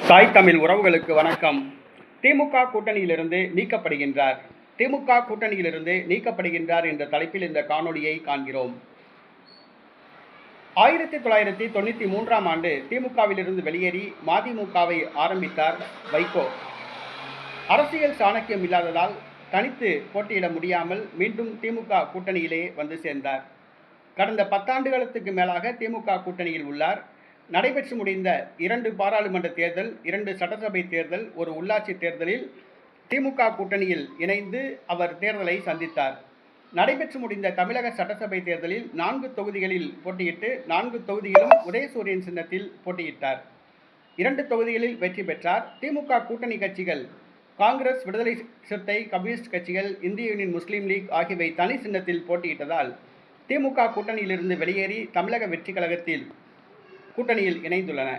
தாய் தமிழ் உறவுகளுக்கு வணக்கம். திமுக கூட்டணியிலிருந்து நீக்கப்படுகின்றார். திமுக கூட்டணியிலிருந்து நீக்கப்படுகின்றார் என்ற தலைப்பில் இந்த காணொளியை காண்கிறோம். 1993ஆம் ஆண்டு திமுகவிலிருந்து வெளியேறி மதிமுகவை ஆரம்பித்தார் வைகோ. அரசியல் சாணக்கியம் இல்லாததால் தனித்து போட்டியிட முடியாமல் மீண்டும் திமுக கூட்டணியிலே வந்து சேர்ந்தார். கடந்த 10 ஆண்டுகளுக்கு மேலாக திமுக கூட்டணியில் உள்ளார். நடைபெற்று முடிந்த 2 பாராளுமன்ற தேர்தல், 2 சட்டசபை தேர்தல், ஒரு உள்ளாட்சி தேர்தலில் திமுக கூட்டணியில் இணைந்து அவர் தேர்தலை சந்தித்தார். நடைபெற்று முடிந்த தமிழக சட்டசபை தேர்தலில் 4 தொகுதிகளில் போட்டியிட்டு 4 தொகுதிகளும் உதயசூரியன் சின்னத்தில் போட்டியிட்டார். 2 தொகுதிகளில் வெற்றி பெற்றார். திமுக கூட்டணி கட்சிகள் காங்கிரஸ், விடுதலை சிறுத்தை, கம்யூனிஸ்ட் கட்சிகள், இந்திய யூனியன் முஸ்லீம் லீக் ஆகியவை தனி சின்னத்தில் போட்டியிட்டதால் திமுக கூட்டணியிலிருந்து வெளியேறி தமிழக வெற்றிக் கழகத்தில் கூட்டணியில் இணைந்துள்ளன.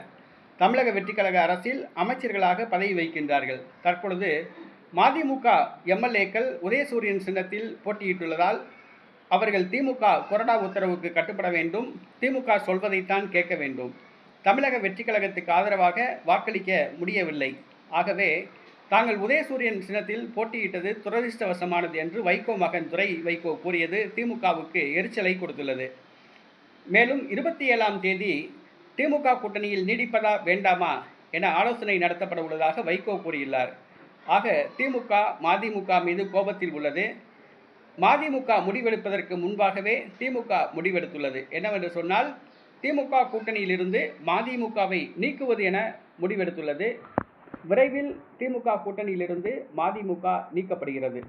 தமிழக வெற்றிக் கழக அரசில் அமைச்சர்களாக பதவி வகிக்கின்றார்கள். தற்பொழுது மதிமுக எம்எல்ஏக்கள் உதயசூரியன் சின்னத்தில் போட்டியிட்டுள்ளதால் அவர்கள் திமுக கொறடா உத்தரவுக்கு கட்டுப்பட வேண்டும். திமுக சொல்வதைத்தான் கேட்க வேண்டும். தமிழக வெற்றிக் கழகத்துக்கு ஆதரவாக வாக்களிக்க முடியவில்லை. ஆகவே தாங்கள் உதயசூரியன் சின்னத்தில் போட்டியிட்டது துரதிர்ஷ்டவசமானது என்று வைகோ மகன் துரை வைகோ கூறியது திமுகவுக்கு எரிச்சலை கொடுத்துள்ளது. மேலும் 27ஆம் தேதி திமுக கூட்டணியில் நீடிப்பதா வேண்டாமா என ஆலோசனை நடத்தப்பட உள்ளதாக வைகோ கூறியுள்ளார். ஆக திமுக மதிமுக மீது கோபத்தில் உள்ளது. மதிமுக முடிவெடுப்பதற்கு முன்பாகவே திமுக முடிவெடுத்துள்ளது. என்னவென்று சொன்னால், திமுக கூட்டணியிலிருந்து மதிமுகவை நீக்குவது என முடிவெடுத்துள்ளது. விரைவில் திமுக கூட்டணியிலிருந்து மதிமுக நீக்கப்படுகிறது.